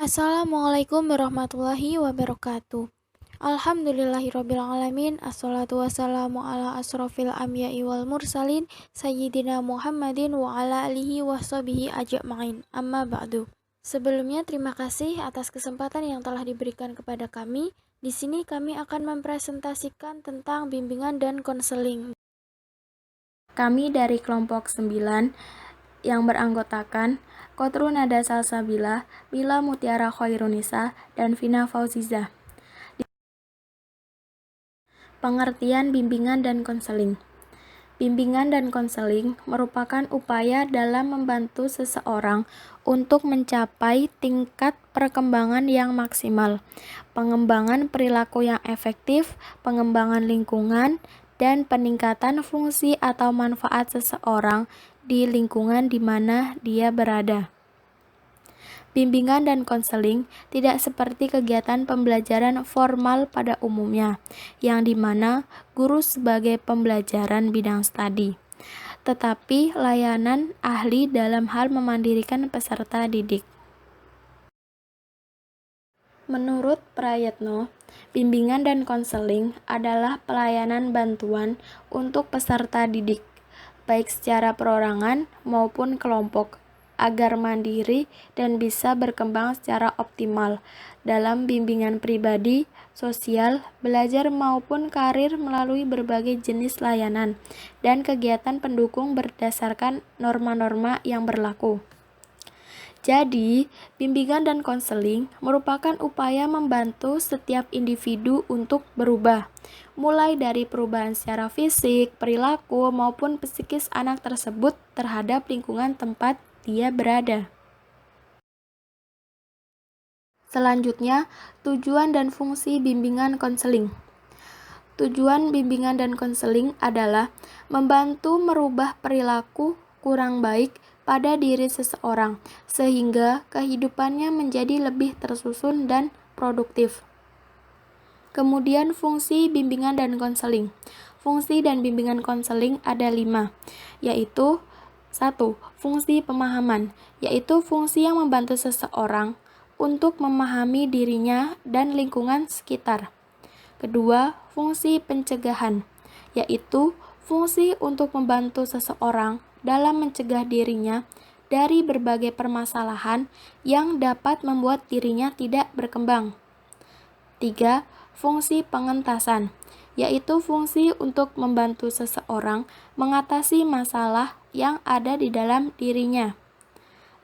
Assalamualaikum warahmatullahi wabarakatuh. Alhamdulillahirrabbilalamin. Assalatu wassalamu ala asrofil anbiya'i wal mursalin Sayyidina Muhammadin wa ala alihi wa sahbihi ajma'in. Amma ba'du. Sebelumnya terima kasih atas kesempatan yang telah diberikan kepada kami. Di sini kami akan mempresentasikan tentang bimbingan dan konseling. Kami dari kelompok 9 yang beranggotakan Kotrun Nada Salsabila, Bila Mutiara Khairunisa, dan Vina Fauziza. Pengertian bimbingan dan konseling. Bimbingan dan konseling merupakan upaya dalam membantu seseorang untuk mencapai tingkat perkembangan yang maksimal, pengembangan perilaku yang efektif, pengembangan lingkungan, dan peningkatan fungsi atau manfaat seseorang di lingkungan di mana dia berada. Bimbingan dan konseling tidak seperti kegiatan pembelajaran formal pada umumnya, yang dimana guru sebagai pembelajaran bidang studi, tetapi layanan ahli dalam hal memandirikan peserta didik. Menurut Prayetno, bimbingan dan konseling adalah pelayanan bantuan untuk peserta didik, baik secara perorangan maupun kelompok, agar mandiri dan bisa berkembang secara optimal dalam bimbingan pribadi, sosial, belajar maupun karir melalui berbagai jenis layanan dan kegiatan pendukung berdasarkan norma-norma yang berlaku. Jadi, bimbingan dan konseling merupakan upaya membantu setiap individu untuk berubah, mulai dari perubahan secara fisik, perilaku, maupun psikis anak tersebut terhadap lingkungan tempat dia berada. Selanjutnya, tujuan dan fungsi bimbingan konseling. Tujuan bimbingan dan konseling adalah membantu merubah perilaku kurang baik pada diri seseorang, sehingga kehidupannya menjadi lebih tersusun dan produktif. Kemudian fungsi bimbingan dan konseling. Fungsi dan bimbingan konseling ada 5, yaitu 1. Fungsi pemahaman, yaitu fungsi yang membantu seseorang untuk memahami dirinya dan lingkungan sekitar. Kedua, fungsi pencegahan, yaitu fungsi untuk membantu seseorang dalam mencegah dirinya dari berbagai permasalahan yang dapat membuat dirinya tidak berkembang. 3. Fungsi pengentasan, yaitu fungsi untuk membantu seseorang mengatasi masalah yang ada di dalam dirinya.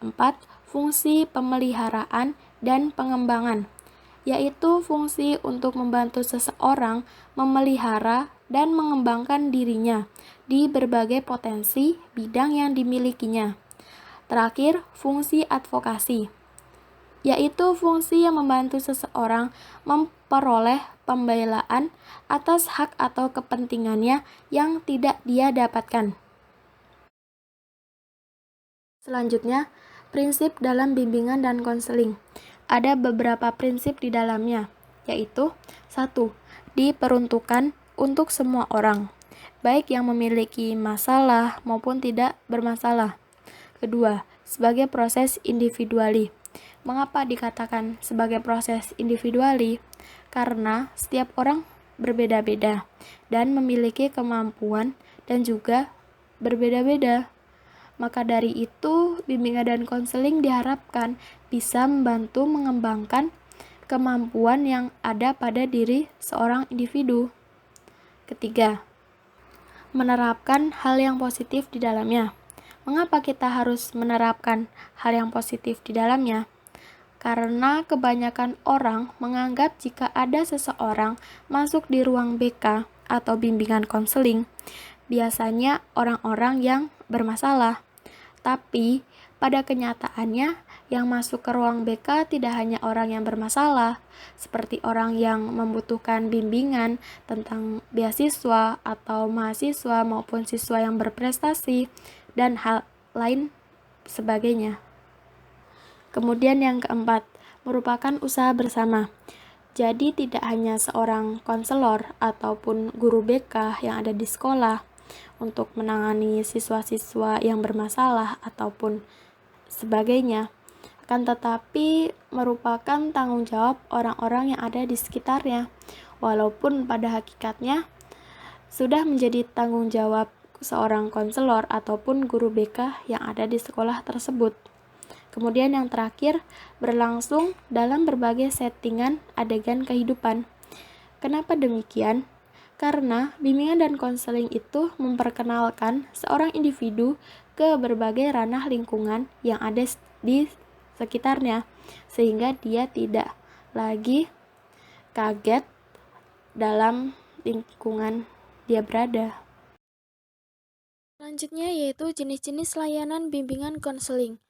4. Fungsi pemeliharaan dan pengembangan, yaitu fungsi untuk membantu seseorang memelihara dan mengembangkan dirinya di berbagai potensi bidang yang dimilikinya. Terakhir, fungsi advokasi, yaitu fungsi yang membantu seseorang memperoleh pembelaan atas hak atau kepentingannya yang tidak dia dapatkan. Selanjutnya, prinsip dalam bimbingan dan konseling. Ada beberapa prinsip di dalamnya, yaitu 1. Diperuntukkan untuk semua orang, baik yang memiliki masalah maupun tidak bermasalah. Kedua, sebagai proses individuali. Mengapa dikatakan sebagai proses individuali? Karena setiap orang berbeda-beda dan memiliki kemampuan dan juga berbeda-beda. Maka dari itu, bimbingan dan konseling diharapkan bisa membantu mengembangkan kemampuan yang ada pada diri seorang individu. Ketiga, menerapkan hal yang positif di dalamnya. Mengapa kita harus menerapkan hal yang positif di dalamnya? Karena kebanyakan orang menganggap jika ada seseorang masuk di ruang BK atau bimbingan konseling, biasanya orang-orang yang bermasalah. Tapi pada kenyataannya, yang masuk ke ruang BK tidak hanya orang yang bermasalah, seperti orang yang membutuhkan bimbingan tentang beasiswa atau mahasiswa maupun siswa yang berprestasi, dan hal lain sebagainya. Kemudian yang keempat, merupakan usaha bersama. Jadi tidak hanya seorang konselor ataupun guru BK yang ada di sekolah untuk menangani siswa-siswa yang bermasalah ataupun sebagainya, akan tetapi merupakan tanggung jawab orang-orang yang ada di sekitarnya, walaupun pada hakikatnya sudah menjadi tanggung jawab seorang konselor ataupun guru BK yang ada di sekolah tersebut. Kemudian yang terakhir, berlangsung dalam berbagai settingan adegan kehidupan. Kenapa demikian? Karena bimbingan dan konseling itu memperkenalkan seorang individu ke berbagai ranah lingkungan yang ada di sekitarnya, sehingga dia tidak lagi kaget dalam lingkungan dia berada. Selanjutnya yaitu jenis-jenis layanan bimbingan konseling.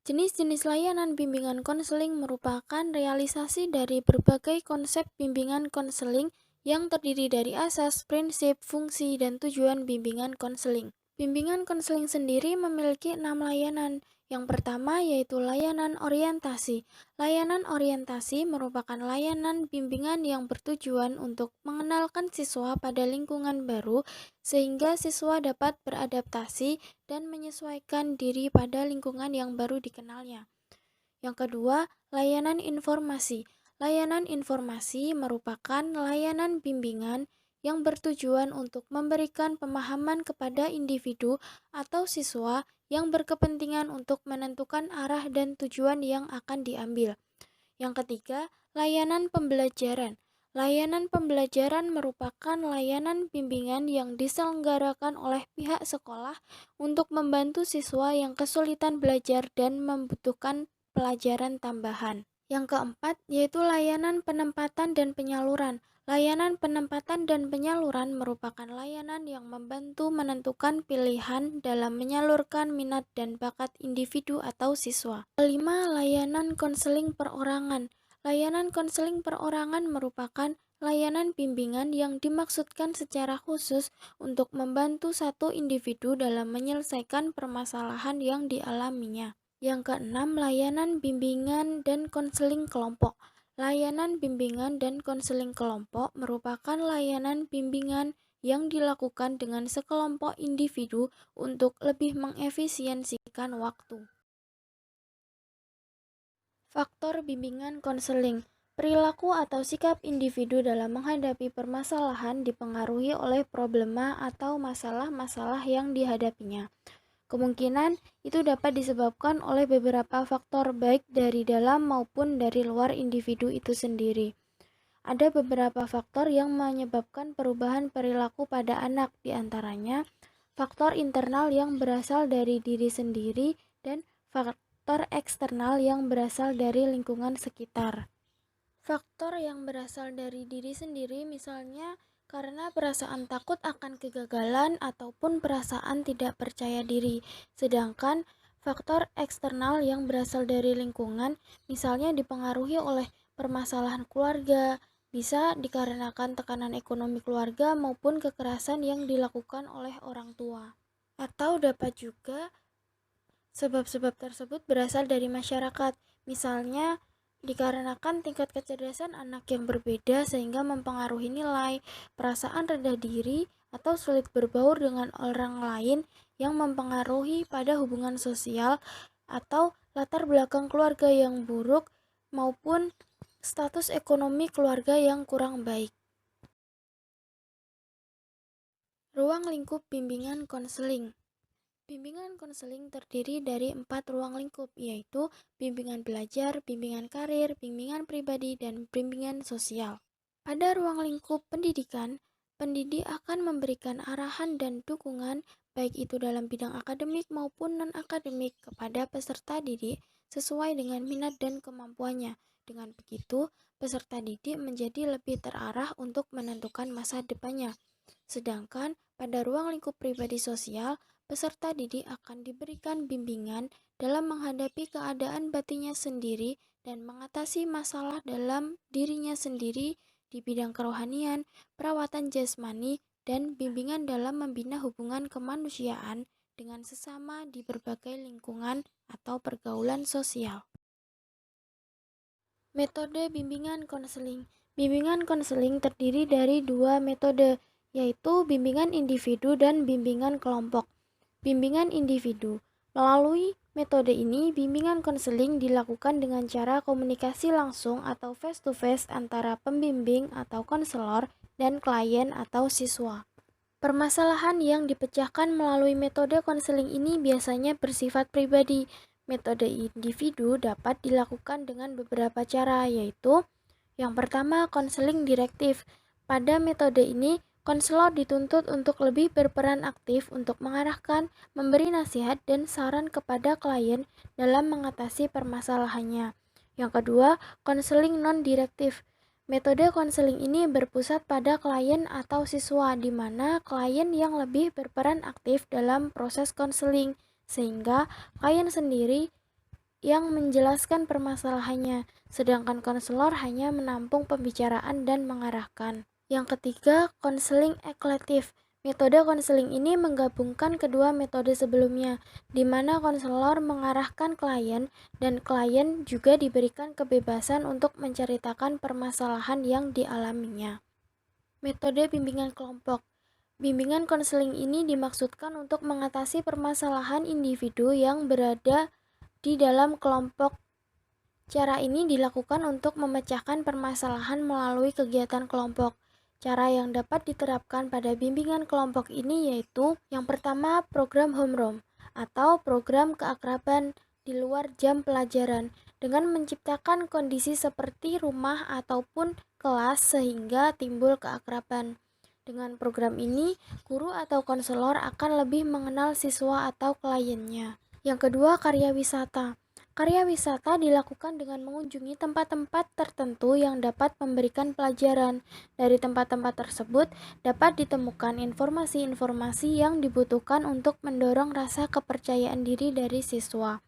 Jenis-jenis layanan bimbingan konseling merupakan realisasi dari berbagai konsep bimbingan konseling yang terdiri dari asas, prinsip, fungsi, dan tujuan bimbingan konseling. Bimbingan konseling sendiri memiliki 6 layanan. Yang pertama yaitu layanan orientasi. Layanan orientasi merupakan layanan bimbingan yang bertujuan untuk mengenalkan siswa pada lingkungan baru sehingga siswa dapat beradaptasi dan menyesuaikan diri pada lingkungan yang baru dikenalnya. Yang kedua, layanan informasi. Layanan informasi merupakan layanan bimbingan yang bertujuan untuk memberikan pemahaman kepada individu atau siswa yang berkepentingan untuk menentukan arah dan tujuan yang akan diambil. Yang ketiga, layanan pembelajaran. Layanan pembelajaran merupakan layanan bimbingan yang diselenggarakan oleh pihak sekolah untuk membantu siswa yang kesulitan belajar dan membutuhkan pelajaran tambahan. Yang keempat, yaitu layanan penempatan dan penyaluran. Layanan penempatan dan penyaluran merupakan layanan yang membantu menentukan pilihan dalam menyalurkan minat dan bakat individu atau siswa. Kelima, layanan konseling perorangan. Layanan konseling perorangan merupakan layanan bimbingan yang dimaksudkan secara khusus untuk membantu satu individu dalam menyelesaikan permasalahan yang dialaminya. Yang keenam, layanan bimbingan dan konseling kelompok. Layanan bimbingan dan konseling kelompok merupakan layanan bimbingan yang dilakukan dengan sekelompok individu untuk lebih mengefisiensikan waktu. Faktor bimbingan konseling. Perilaku atau sikap individu dalam menghadapi permasalahan dipengaruhi oleh problema atau masalah-masalah yang dihadapinya. Kemungkinan itu dapat disebabkan oleh beberapa faktor baik dari dalam maupun dari luar individu itu sendiri. Ada beberapa faktor yang menyebabkan perubahan perilaku pada anak, diantaranya faktor internal yang berasal dari diri sendiri dan faktor eksternal yang berasal dari lingkungan sekitar. Faktor yang berasal dari diri sendiri misalnya karena perasaan takut akan kegagalan ataupun perasaan tidak percaya diri. Sedangkan faktor eksternal yang berasal dari lingkungan misalnya dipengaruhi oleh permasalahan keluarga, bisa dikarenakan tekanan ekonomi keluarga maupun kekerasan yang dilakukan oleh orang tua. Atau dapat juga sebab-sebab tersebut berasal dari masyarakat, misalnya dikarenakan tingkat kecerdasan anak yang berbeda sehingga mempengaruhi nilai, perasaan rendah diri, atau sulit berbaur dengan orang lain yang mempengaruhi pada hubungan sosial, atau latar belakang keluarga yang buruk maupun status ekonomi keluarga yang kurang baik. Ruang lingkup bimbingan konseling. Bimbingan konseling terdiri dari 4 ruang lingkup, yaitu bimbingan belajar, bimbingan karir, bimbingan pribadi, dan bimbingan sosial. Pada ruang lingkup pendidikan, pendidik akan memberikan arahan dan dukungan, baik itu dalam bidang akademik maupun non-akademik, kepada peserta didik sesuai dengan minat dan kemampuannya. Dengan begitu, peserta didik menjadi lebih terarah untuk menentukan masa depannya. Sedangkan pada ruang lingkup pribadi sosial, peserta didik akan diberikan bimbingan dalam menghadapi keadaan batinnya sendiri dan mengatasi masalah dalam dirinya sendiri di bidang kerohanian, perawatan jasmani, dan bimbingan dalam membina hubungan kemanusiaan dengan sesama di berbagai lingkungan atau pergaulan sosial. Metode bimbingan konseling. Bimbingan konseling terdiri dari 2 metode, yaitu bimbingan individu dan bimbingan kelompok. Bimbingan individu. Melalui Metode ini, bimbingan konseling dilakukan dengan cara komunikasi langsung atau face-to-face antara pembimbing atau konselor dan klien atau siswa. Permasalahan yang dipecahkan melalui metode konseling ini biasanya bersifat pribadi. Metode individu dapat dilakukan dengan beberapa cara, yaitu yang pertama, konseling direktif. Pada metode ini, konselor dituntut untuk lebih berperan aktif untuk mengarahkan, memberi nasihat, dan saran kepada klien dalam mengatasi permasalahannya. Yang kedua, konseling non-direktif. Metode konseling ini berpusat pada klien atau siswa, di mana klien yang lebih berperan aktif dalam proses konseling, sehingga klien sendiri yang menjelaskan permasalahannya, sedangkan konselor hanya menampung pembicaraan dan mengarahkan. Yang ketiga, konseling eklektif. Metode konseling ini menggabungkan kedua metode sebelumnya, di mana konselor mengarahkan klien dan klien juga diberikan kebebasan untuk menceritakan permasalahan yang dialaminya. Metode bimbingan kelompok. Bimbingan konseling ini dimaksudkan untuk mengatasi permasalahan individu yang berada di dalam kelompok. Cara ini dilakukan untuk memecahkan permasalahan melalui kegiatan kelompok. Cara yang dapat diterapkan pada bimbingan kelompok ini yaitu yang pertama, program homeroom atau program keakraban di luar jam pelajaran dengan menciptakan kondisi seperti rumah ataupun kelas sehingga timbul keakraban. Dengan program ini, guru atau konselor akan lebih mengenal siswa atau kliennya. Yang kedua, karya wisata. Karya wisata dilakukan dengan mengunjungi tempat-tempat tertentu yang dapat memberikan pelajaran. Dari tempat-tempat tersebut dapat ditemukan informasi-informasi yang dibutuhkan untuk mendorong rasa kepercayaan diri dari siswa.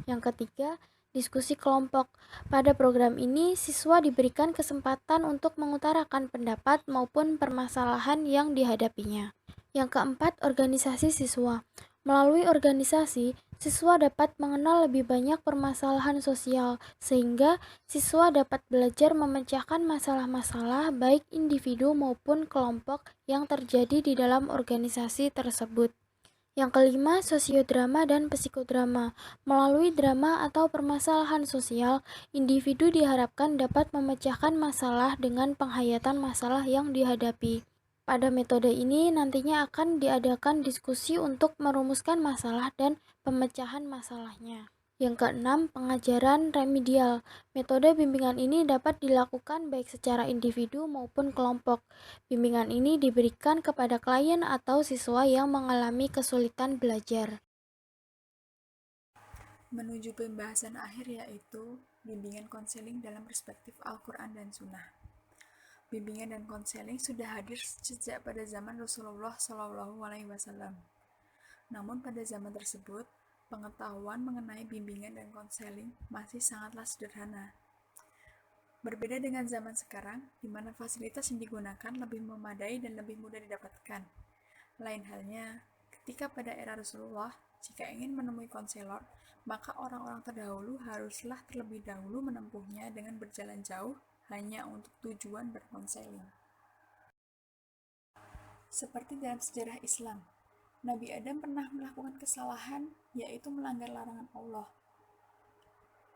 Yang ketiga, diskusi kelompok. Pada program ini, siswa diberikan kesempatan untuk mengutarakan pendapat maupun permasalahan yang dihadapinya. Yang keempat, organisasi siswa. Melalui organisasi, siswa dapat mengenal lebih banyak permasalahan sosial, sehingga siswa dapat belajar memecahkan masalah-masalah baik individu maupun kelompok yang terjadi di dalam organisasi tersebut. Yang kelima, sosiodrama dan psikodrama. Melalui drama atau permasalahan sosial, individu diharapkan dapat memecahkan masalah dengan penghayatan masalah yang dihadapi. Pada metode ini nantinya akan diadakan diskusi untuk merumuskan masalah dan pemecahan masalahnya. Yang keenam, pengajaran remedial. Metode bimbingan ini dapat dilakukan baik secara individu maupun kelompok. Bimbingan ini diberikan kepada klien atau siswa yang mengalami kesulitan belajar. Menuju pembahasan akhir yaitu bimbingan konseling dalam perspektif Al-Quran dan Sunnah. Bimbingan dan konseling sudah hadir sejak pada zaman Rasulullah SAW. Namun pada zaman tersebut, pengetahuan mengenai bimbingan dan konseling masih sangatlah sederhana. Berbeda dengan zaman sekarang, di mana fasilitas yang digunakan lebih memadai dan lebih mudah didapatkan. Lain halnya, ketika pada era Rasulullah, jika ingin menemui konselor, maka orang-orang terdahulu haruslah terlebih dahulu menempuhnya dengan berjalan jauh hanya untuk tujuan berkonseling. Seperti dalam sejarah Islam, Nabi Adam pernah melakukan kesalahan, yaitu melanggar larangan Allah.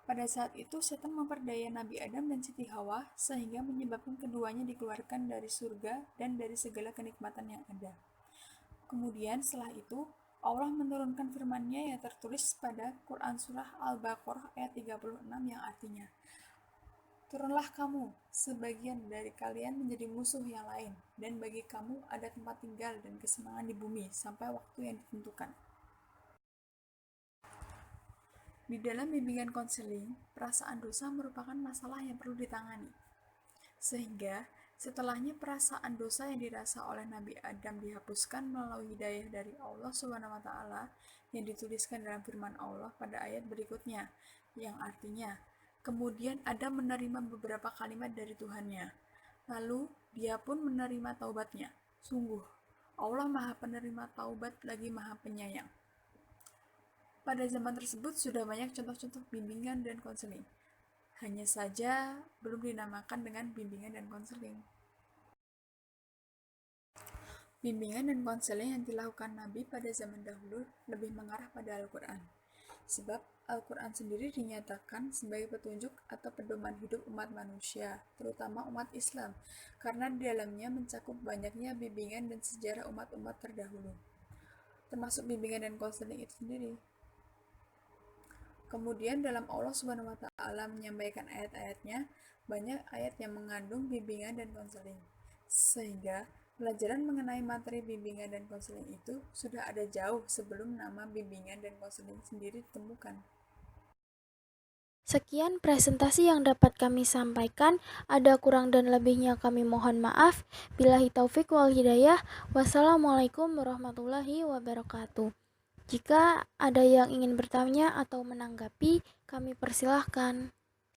Pada saat itu, setan memperdaya Nabi Adam dan Siti Hawa, sehingga menyebabkan keduanya dikeluarkan dari surga dan dari segala kenikmatan yang ada. Kemudian setelah itu, Allah menurunkan firman-Nya yang tertulis pada Quran Surah Al-Baqarah ayat 36 yang artinya, "Turunlah kamu, sebagian dari kalian menjadi musuh yang lain, dan bagi kamu ada tempat tinggal dan kesenangan di bumi sampai waktu yang ditentukan." Di dalam bimbingan konseling, perasaan dosa merupakan masalah yang perlu ditangani. Sehingga, setelahnya perasaan dosa yang dirasa oleh Nabi Adam dihapuskan melalui hidayah dari Allah SWT yang dituliskan dalam firman Allah pada ayat berikutnya, yang artinya, kemudian Adam menerima beberapa kalimat dari Tuhannya. Lalu, dia pun menerima taubatnya. Sungguh, Allah Maha Penerima Taubat lagi Maha Penyayang. Pada zaman tersebut sudah banyak contoh-contoh bimbingan dan konseling. Hanya saja belum dinamakan dengan bimbingan dan konseling. Bimbingan dan konseling yang dilakukan Nabi pada zaman dahulu lebih mengarah pada Al-Quran. Sebab Al-Quran sendiri dinyatakan sebagai petunjuk atau pedoman hidup umat manusia, terutama umat Islam, karena di dalamnya mencakup banyaknya bimbingan dan sejarah umat-umat terdahulu, termasuk bimbingan dan konseling itu sendiri. Kemudian dalam Allah Subhanahu wa Ta'ala menyampaikan ayat-ayatnya, banyak ayat yang mengandung bimbingan dan konseling, sehingga pelajaran mengenai materi bimbingan dan konseling itu sudah ada jauh sebelum nama bimbingan dan konseling sendiri ditemukan. Sekian presentasi yang dapat kami sampaikan. Ada kurang dan lebihnya kami mohon maaf. Billahi taufik wal hidayah. Wassalamualaikum warahmatullahi wabarakatuh. Jika ada yang ingin bertanya atau menanggapi, kami persilahkan.